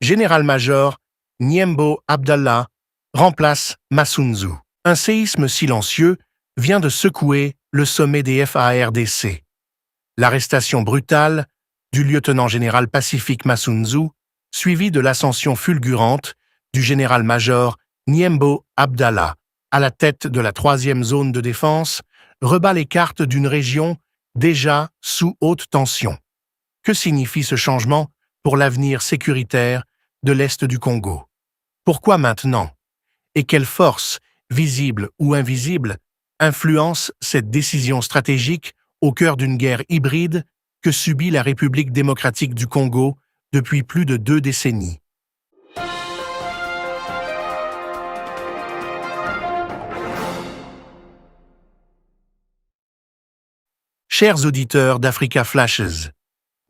Général-major Niembo Abdallah remplace Massunzu. Un séisme silencieux vient de secouer le sommet des FARDC. L'arrestation brutale du lieutenant-général Pacifique Massunzu, suivie de l'ascension fulgurante du général-major Niembo Abdallah à la tête de la 3e zone de défense, rebat les cartes d'une région déjà sous haute tension. Que signifie ce changement pour l'avenir sécuritaire de l'Est du Congo? Pourquoi maintenant? Et quelle force, visible ou invisible, influence cette décision stratégique au cœur d'une guerre hybride que subit la République démocratique du Congo depuis plus de 2 décennies? Chers auditeurs d'Africa Flashes,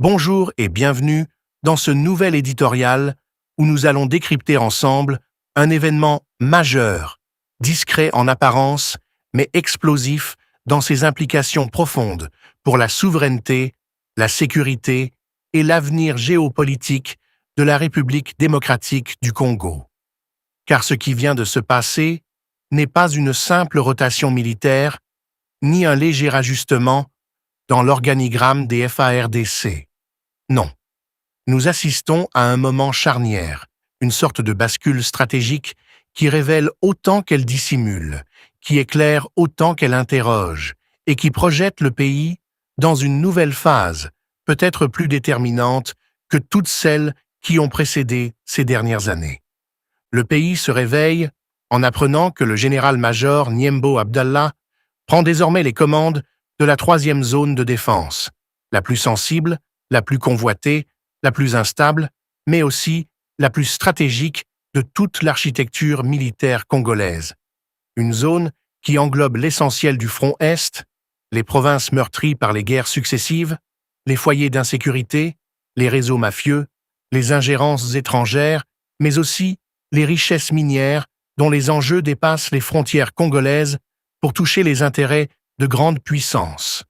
bonjour et bienvenue dans ce nouvel éditorial où nous allons décrypter ensemble un événement majeur, discret en apparence, mais explosif dans ses implications profondes pour la souveraineté, la sécurité et l'avenir géopolitique de la République démocratique du Congo. Car ce qui vient de se passer n'est pas une simple rotation militaire, ni un léger ajustement dans l'organigramme des FARDC. Non. Nous assistons à un moment charnière, une sorte de bascule stratégique qui révèle autant qu'elle dissimule, qui éclaire autant qu'elle interroge, et qui projette le pays dans une nouvelle phase, peut-être plus déterminante que toutes celles qui ont précédé ces dernières années. Le pays se réveille en apprenant que le général-major Niembo Abdallah prend désormais les commandes de la 3e zone de défense, la plus sensible, la plus convoitée, la plus instable, mais aussi la plus stratégique de toute l'architecture militaire congolaise. Une zone qui englobe l'essentiel du front Est, les provinces meurtries par les guerres successives, les foyers d'insécurité, les réseaux mafieux, les ingérences étrangères, mais aussi les richesses minières dont les enjeux dépassent les frontières congolaises pour toucher les intérêts de grandes puissances.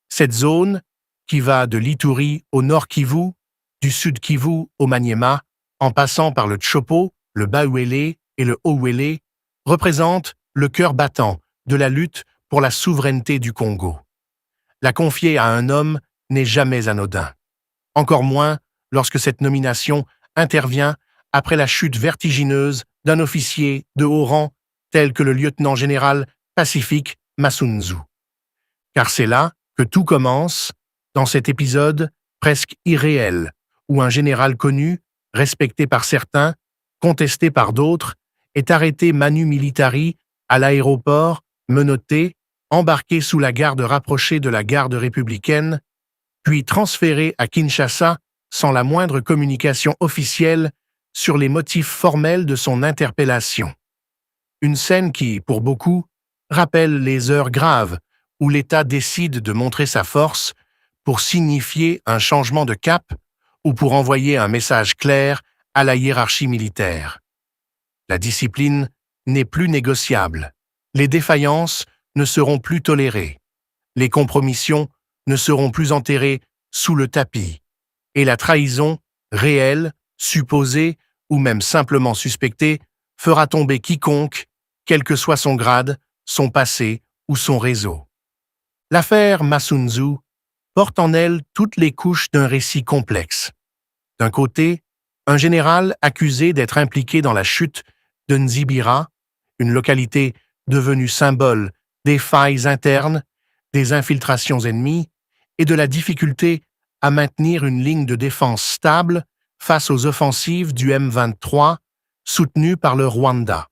Cette zone, qui va de l'Ituri au Nord Kivu, du Sud Kivu au Maniema, en passant par le Tshopo, le Bas-Uélé et le Haut-Uélé, représente le cœur battant de la lutte pour la souveraineté du Congo. La confier à un homme n'est jamais anodin. Encore moins lorsque cette nomination intervient après la chute vertigineuse d'un officier de haut rang tel que le lieutenant-général Pacifique Massunzu. Car c'est là que tout commence, dans cet épisode presque irréel, où un général connu, respecté par certains, contesté par d'autres, est arrêté manu militari à l'aéroport, menotté, embarqué sous la garde rapprochée de la garde républicaine, puis transféré à Kinshasa sans la moindre communication officielle sur les motifs formels de son interpellation. Une scène qui, pour beaucoup, rappelle les heures graves où l'État décide de montrer sa force pour signifier un changement de cap ou pour envoyer un message clair à la hiérarchie militaire. La discipline n'est plus négociable. Les défaillances ne seront plus tolérées. Les compromissions ne seront plus enterrées sous le tapis. Et la trahison, réelle, supposée ou même simplement suspectée, fera tomber quiconque, quel que soit son grade, son passé ou son réseau. L'affaire Massunzu porte en elle toutes les couches d'un récit complexe. D'un côté, un général accusé d'être impliqué dans la chute de Nzibira, une localité devenue symbole des failles internes, des infiltrations ennemies et de la difficulté à maintenir une ligne de défense stable face aux offensives du M23 soutenues par le Rwanda.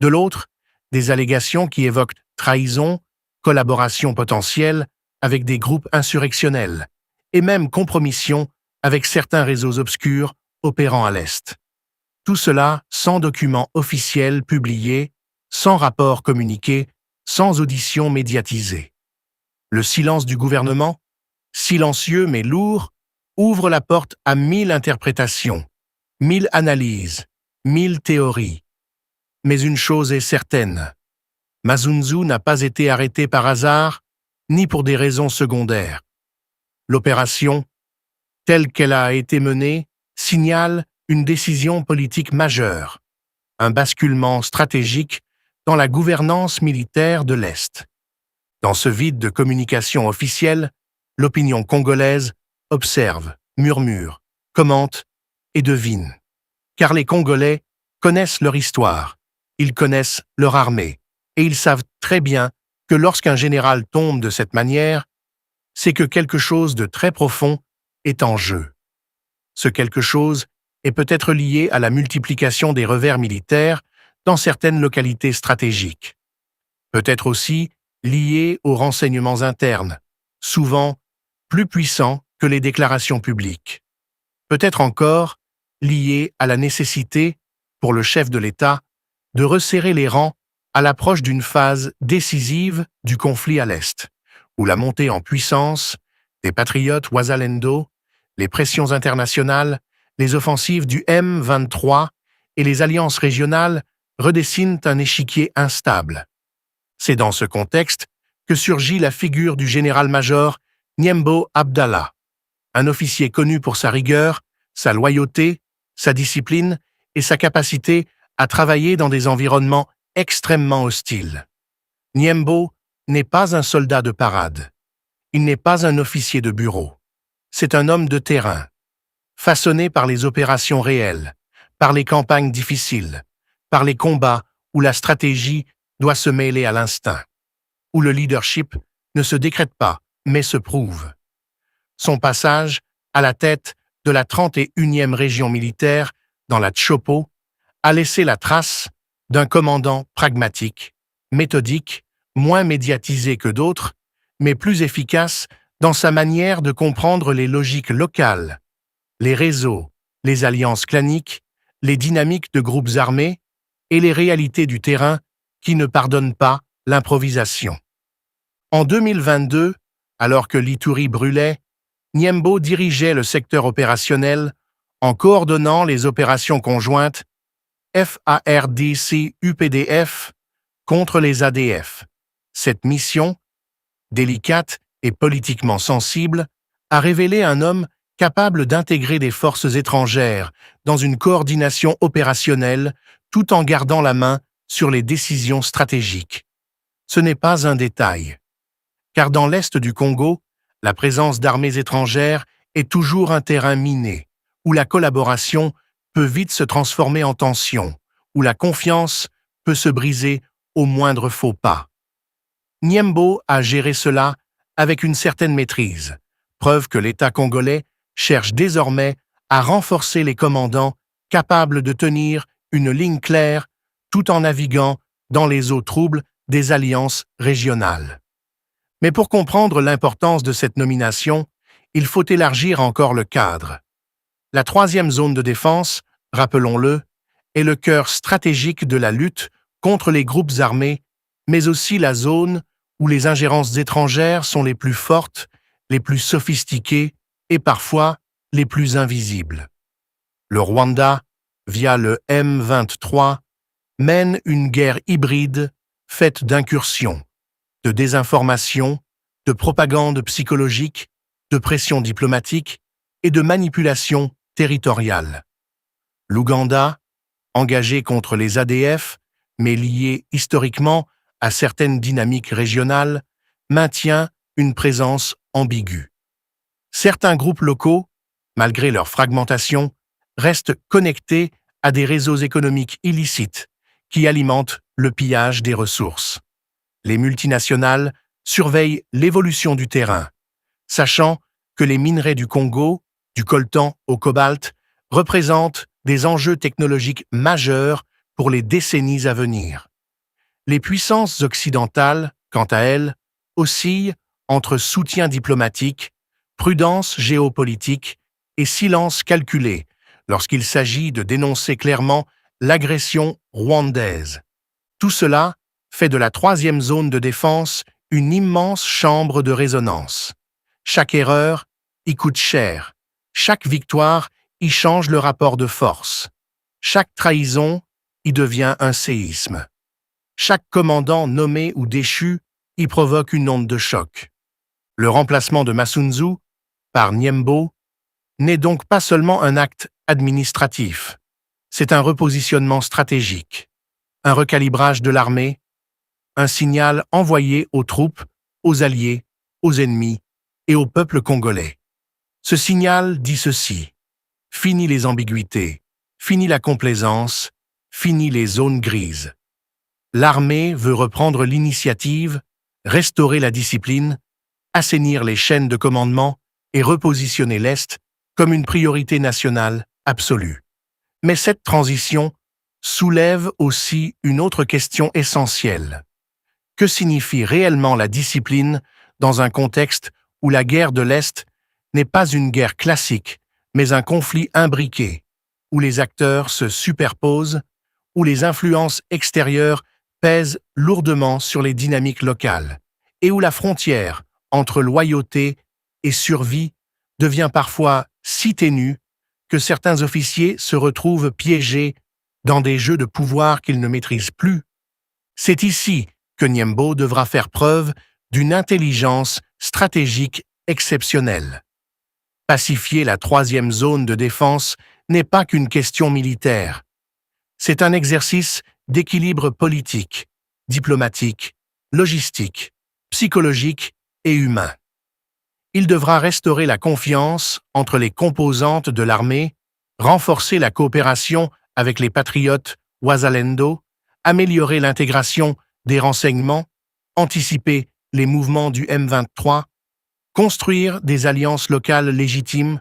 De l'autre, des allégations qui évoquent trahison, collaboration potentielle avec des groupes insurrectionnels et même compromission avec certains réseaux obscurs opérant à l'Est. Tout cela sans documents officiels publiés, sans rapport communiqué, sans audition médiatisée. Le silence du gouvernement, silencieux mais lourd, ouvre la porte à 1000 interprétations, 1000 analyses, 1000 théories. Mais une chose est certaine, Massunzu n'a pas été arrêté par hasard, ni pour des raisons secondaires. L'opération, telle qu'elle a été menée, signale une décision politique majeure, un basculement stratégique dans la gouvernance militaire de l'Est. Dans ce vide de communication officielle, l'opinion congolaise observe, murmure, commente et devine. Car les Congolais connaissent leur histoire, ils connaissent leur armée, et ils savent très bien que lorsqu'un général tombe de cette manière, c'est que quelque chose de très profond est en jeu. Ce quelque chose est peut-être lié à la multiplication des revers militaires dans certaines localités stratégiques. Peut-être aussi lié aux renseignements internes, souvent plus puissants que les déclarations publiques. Peut-être encore lié à la nécessité, pour le chef de l'État, de resserrer les rangs à l'approche d'une phase décisive du conflit à l'Est, où la montée en puissance des patriotes Wazalendo, les pressions internationales, les offensives du M23 et les alliances régionales redessinent un échiquier instable. C'est dans ce contexte que surgit la figure du général-major Niembo Abdallah, un officier connu pour sa rigueur, sa loyauté, sa discipline et sa capacité à travailler dans des environnements extrêmement hostiles. Niembo n'est pas un soldat de parade. Il n'est pas un officier de bureau. C'est un homme de terrain, façonné par les opérations réelles, par les campagnes difficiles, par les combats où la stratégie doit se mêler à l'instinct, où le leadership ne se décrète pas, mais se prouve. Son passage à la tête de la 31e région militaire dans la Tshopo a laissé la trace d'un commandant pragmatique, méthodique, moins médiatisé que d'autres, mais plus efficace dans sa manière de comprendre les logiques locales, les réseaux, les alliances claniques, les dynamiques de groupes armés et les réalités du terrain qui ne pardonnent pas l'improvisation. En 2022, alors que l'Ituri brûlait, Niembo dirigeait le secteur opérationnel en coordonnant les opérations conjointes FARDC-UPDF contre les ADF. Cette mission, délicate et politiquement sensible, a révélé un homme capable d'intégrer des forces étrangères dans une coordination opérationnelle tout en gardant la main sur les décisions stratégiques. Ce n'est pas un détail, car dans l'est du Congo, la présence d'armées étrangères est toujours un terrain miné, où la collaboration peut vite se transformer en tension, où la confiance peut se briser au moindre faux pas. Niembo a géré cela avec une certaine maîtrise, preuve que l'État congolais cherche désormais à renforcer les commandants capables de tenir une ligne claire tout en naviguant dans les eaux troubles des alliances régionales. Mais pour comprendre l'importance de cette nomination, il faut élargir encore le cadre. La 3e zone de défense, rappelons-le, est le cœur stratégique de la lutte contre les groupes armés, mais aussi la zone où les ingérences étrangères sont les plus fortes, les plus sophistiquées et parfois les plus invisibles. Le Rwanda, via le M23, mène une guerre hybride faite d'incursions, de désinformation, de propagande psychologique, de pression diplomatique et de manipulation territoriale. L'Ouganda, engagé contre les ADF, mais lié historiquement à certaines dynamiques régionales, maintient une présence ambiguë. Certains groupes locaux, malgré leur fragmentation, restent connectés à des réseaux économiques illicites qui alimentent le pillage des ressources. Les multinationales surveillent l'évolution du terrain, sachant que les minerais du Congo, du coltan au cobalt, représentent des enjeux technologiques majeurs pour les décennies à venir. Les puissances occidentales, quant à elles, oscillent entre soutien diplomatique, prudence géopolitique et silence calculé lorsqu'il s'agit de dénoncer clairement l'agression rwandaise. Tout cela fait de la 3e zone de défense une immense chambre de résonance. Chaque erreur y coûte cher, chaque victoire y change le rapport de force, chaque trahison y devient un séisme. Chaque commandant nommé ou déchu y provoque une onde de choc. Le remplacement de Masunzu par Niembo n'est donc pas seulement un acte administratif. C'est un repositionnement stratégique, un recalibrage de l'armée, un signal envoyé aux troupes, aux alliés, aux ennemis et au peuple congolais. Ce signal dit ceci: fini les ambiguïtés, fini la complaisance, fini les zones grises. L'armée veut reprendre l'initiative, restaurer la discipline, assainir les chaînes de commandement et repositionner l'Est comme une priorité nationale absolue. Mais cette transition soulève aussi une autre question essentielle. Que signifie réellement la discipline dans un contexte où la guerre de l'Est n'est pas une guerre classique, mais un conflit imbriqué, où les acteurs se superposent, où les influences extérieures pèsent lourdement sur les dynamiques locales, et où la frontière entre loyauté et survie devient parfois si ténue que certains officiers se retrouvent piégés dans des jeux de pouvoir qu'ils ne maîtrisent plus. C'est ici que Niembo devra faire preuve d'une intelligence stratégique exceptionnelle. Pacifier la troisième zone de défense n'est pas qu'une question militaire. C'est un exercice d'équilibre politique, diplomatique, logistique, psychologique et humain. Il devra restaurer la confiance entre les composantes de l'armée, renforcer la coopération avec les patriotes Wazalendo, améliorer l'intégration des renseignements, anticiper les mouvements du M23, construire des alliances locales légitimes,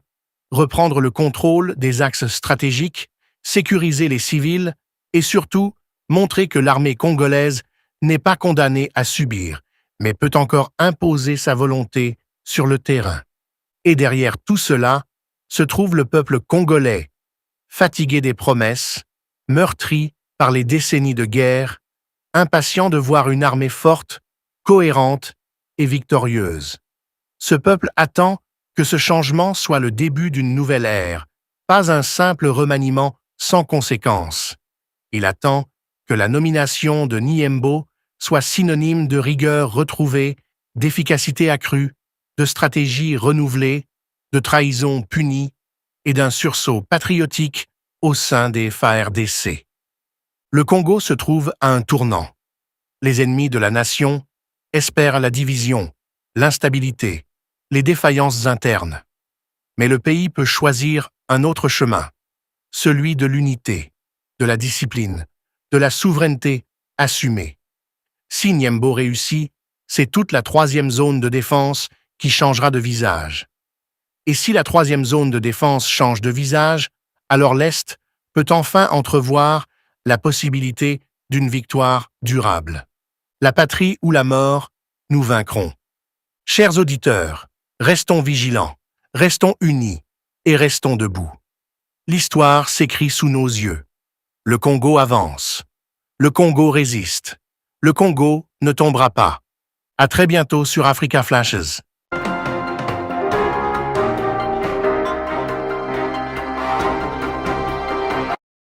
reprendre le contrôle des axes stratégiques, sécuriser les civils et surtout montrer que l'armée congolaise n'est pas condamnée à subir, mais peut encore imposer sa volonté sur le terrain. Et derrière tout cela se trouve le peuple congolais, fatigué des promesses, meurtri par les décennies de guerre, impatient de voir une armée forte, cohérente et victorieuse. Ce peuple attend que ce changement soit le début d'une nouvelle ère, pas un simple remaniement sans conséquence. Il attend que la nomination de Niembo soit synonyme de rigueur retrouvée, d'efficacité accrue, de stratégie renouvelée, de trahison punie et d'un sursaut patriotique au sein des FARDC. Le Congo se trouve à un tournant. Les ennemis de la nation espèrent la division, l'instabilité, les défaillances internes. Mais le pays peut choisir un autre chemin, celui de l'unité, de la discipline, de la souveraineté assumée. Si Niembo réussit, c'est toute la troisième zone de défense qui changera de visage. Et si la troisième zone de défense change de visage, alors l'Est peut enfin entrevoir la possibilité d'une victoire durable. La patrie ou la mort, nous vaincrons. Chers auditeurs, restons vigilants, restons unis et restons debout. L'histoire s'écrit sous nos yeux. Le Congo avance. Le Congo résiste. Le Congo ne tombera pas. À très bientôt sur Africa Flashes.